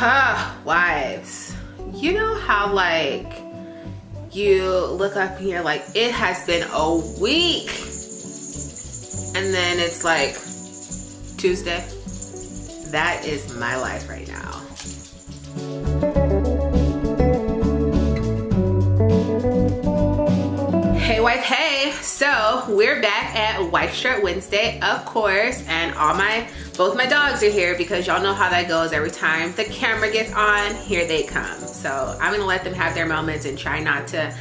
Wives, you know how like you look up and you're like, it has been a week, and then it's like Tuesday? That is my life right now. Hey wife, hey. So we're back at Wife Strut Wednesday, of course, and both my dogs are here because y'all know how that goes. Every time the camera gets on, here they come. So I'm gonna let them have their moments and try not to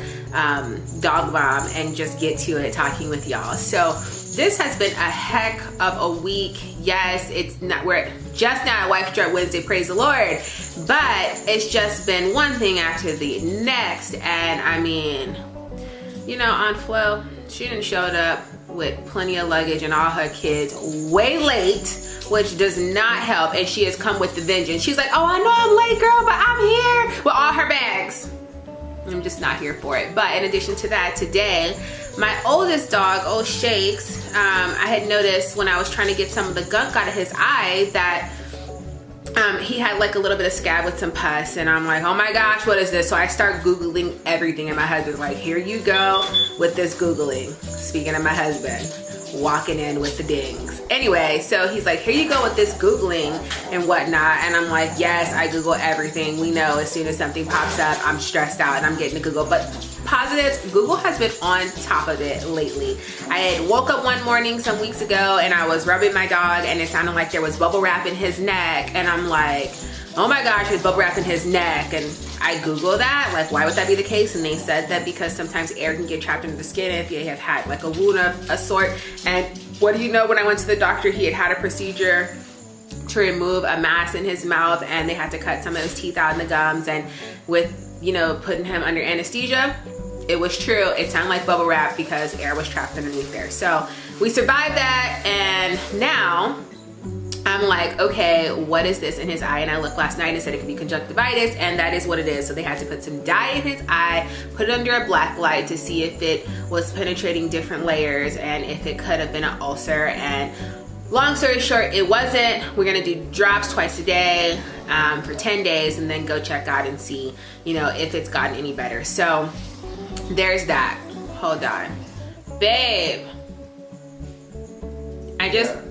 dog bomb and just get to it talking with y'all. So this has been a heck of a week. Yes, we're just now at Wife Strut Wednesday, praise the Lord, but it's just been one thing after the next. And I mean, you know, Aunt Flo, she done showed up with plenty of luggage and all her kids way late, which does not help. And she has come with the vengeance. She's like, oh, I know I'm late, girl, but I'm here with all her bags. I'm just not here for it. But in addition to that, today, my oldest dog, old Shakes, I had noticed when I was trying to get some of the gunk out of his eye that he had like a little bit of scab with some pus, and I'm like, oh my gosh, what is this? So I start Googling everything, and my husband's like, here you go with this Googling. Speaking of my husband, walking in with the dings. Anyway, so he's like, here you go with this Googling and whatnot. And I'm like, yes, I Google everything. We know as soon as something pops up, I'm stressed out and I'm getting to Google. But positives, Google has been on top of it lately. I had woke up one morning some weeks ago and I was rubbing my dog and it sounded like there was bubble wrap in his neck. And I'm like, oh my gosh, there's bubble wrap in his neck. And I Googled that, like, why would that be the case? And they said that because sometimes air can get trapped into the skin if you have had like a wound of a sort. And what do you know, when I went to the doctor, he had a procedure to remove a mass in his mouth, and they had to cut some of his teeth out in the gums. And with, you know, putting him under anesthesia, it was true. It sounded like bubble wrap because air was trapped underneath there. So we survived that, and now I'm like, okay, what is this in his eye? And I looked last night and said it could be conjunctivitis, and that is what it is. So they had to put some dye in his eye, put it under a black light to see if it was penetrating different layers and if it could have been an ulcer. And long story short, it wasn't. We're gonna do drops twice a day for 10 days and then go check out and see, you know, if it's gotten any better. So there's that. Hold on. Babe.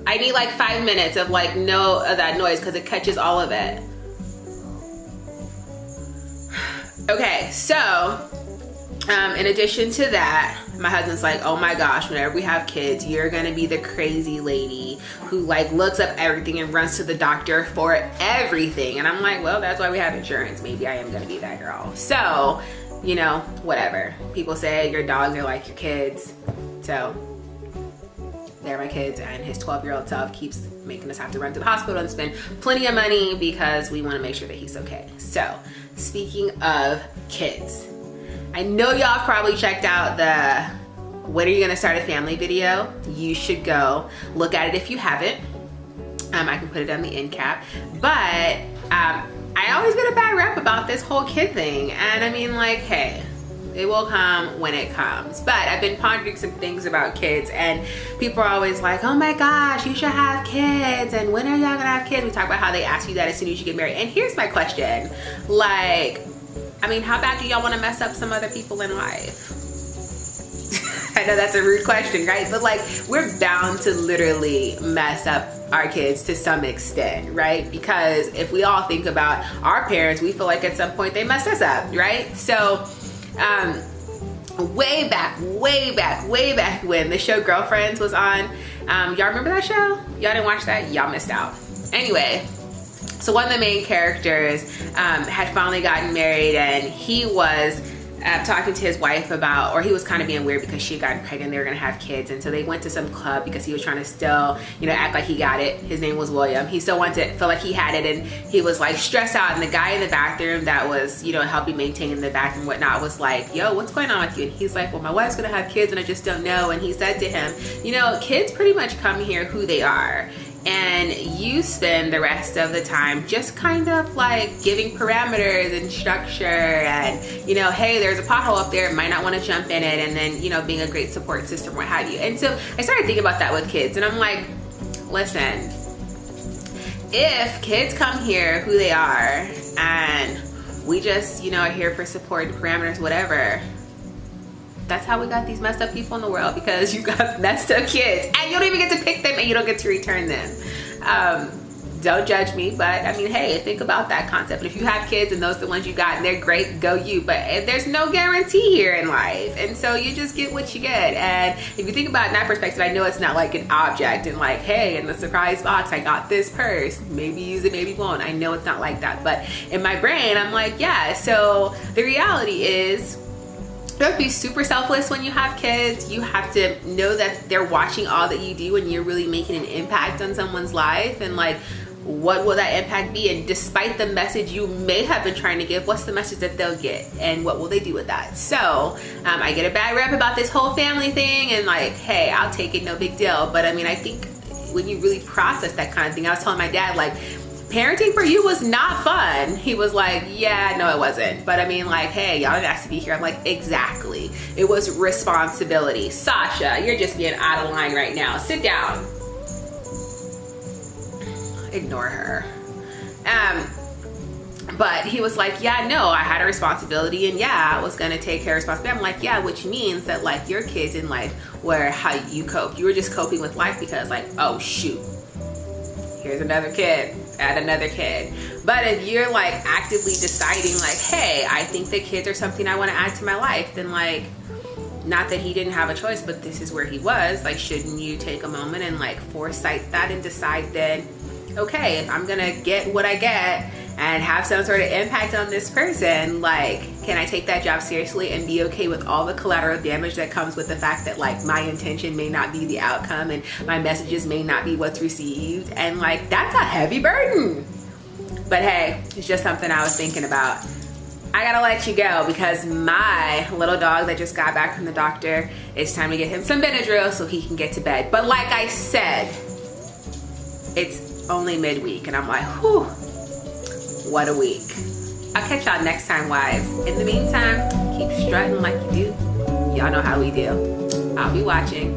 I need like 5 minutes of like that noise because it catches all of it. Okay, so in addition to that, my husband's like, oh my gosh, whenever we have kids, you're gonna be the crazy lady who like looks up everything and runs to the doctor for everything. And I'm like, well, that's why we have insurance. Maybe I am gonna be that girl. So, you know, whatever. People say your dogs are like your kids. So they're my kids, and his 12-year-old self keeps making us have to run to the hospital and spend plenty of money because we want to make sure that he's okay. So speaking of kids, I know y'all probably checked out the when are you gonna start a family video. You should go look at it if you haven't. I can put it on the end cap, but I always get a bad rep about this whole kid thing. And I mean, like, hey, it will come when it comes. But I've been pondering some things about kids, and people are always like, oh my gosh, you should have kids, and when are y'all gonna have kids? We talk about how they ask you that as soon as you get married. And here's my question, like, I mean, how bad do y'all want to mess up some other people in life? I know that's a rude question, right? But like, we're bound to literally mess up our kids to some extent, right? Because if we all think about our parents, we feel like at some point they messed us up, right? So way back when the show Girlfriends was on, y'all remember that show? Y'all didn't watch that? Y'all missed out. Anyway, so one of the main characters had finally gotten married, and he was talking to his wife about, or he was kind of being weird because she had gotten pregnant, they were gonna have kids, and so they went to some club because he was trying to still, you know, act like he got it. His name was William. He still wanted to feel like he had it, and he was like stressed out, and the guy in the bathroom that was, you know, helping maintain the bathroom and whatnot was like, yo, what's going on with you? And he's like, well, my wife's gonna have kids and I just don't know. And he said to him, you know, kids pretty much come here who they are, and you spend the rest of the time just kind of like giving parameters and structure, and, you know, hey, there's a pothole up there, might not want to jump in it, and then, you know, being a great support system, what have you. And so I started thinking about that with kids, and I'm like, listen, if kids come here who they are and we just, you know, are here for support, parameters, whatever, that's how we got these messed up people in the world, because you got messed up kids and you don't even get to pick them and you don't get to return them. Don't judge me, but I mean, hey, think about that concept. And if you have kids and those are the ones you got and they're great, go you. But there's no guarantee here in life. And so you just get what you get. And if you think about it in that perspective, I know it's not like an object and like, hey, in the surprise box, I got this purse. Maybe use it, maybe won't. I know it's not like that. But in my brain, I'm like, yeah. So the reality is, don't be super selfless when you have kids. You have to know that they're watching all that you do and you're really making an impact on someone's life. And like, what will that impact be? And despite the message you may have been trying to give, what's the message that they'll get? And what will they do with that? So I get a bad rep about this whole family thing, and like, hey, I'll take it, no big deal. But I mean, I think when you really process that kind of thing, I was telling my dad, like, parenting for you was not fun. He was like, yeah, no, it wasn't. But I mean, like, hey, y'all didn't ask to be here. I'm like, exactly. It was responsibility. Sasha, you're just being out of line right now. Sit down. Ignore her. But he was like, yeah, no, I had a responsibility, and yeah, I was gonna take care of responsibility. I'm like, yeah, which means that like your kids in life were how you cope. You were just coping with life because like, oh shoot, here's another kid, add another kid. But if you're like actively deciding like, hey, I think that kids are something I want to add to my life, then like, not that he didn't have a choice, but this is where he was, like, shouldn't you take a moment and like foresight that and decide then, okay, if I'm gonna get what I get and have some sort of impact on this person, like, can I take that job seriously and be okay with all the collateral damage that comes with the fact that like my intention may not be the outcome and my messages may not be what's received? And like, that's a heavy burden. But hey, it's just something I was thinking about. I gotta let you go because my little dog that just got back from the doctor, it's time to get him some Benadryl so he can get to bed. But like I said, it's only midweek, and I'm like, whew, what a week. I'll catch y'all next time, wives. In the meantime, keep strutting like you do. Y'all know how we do. I'll be watching.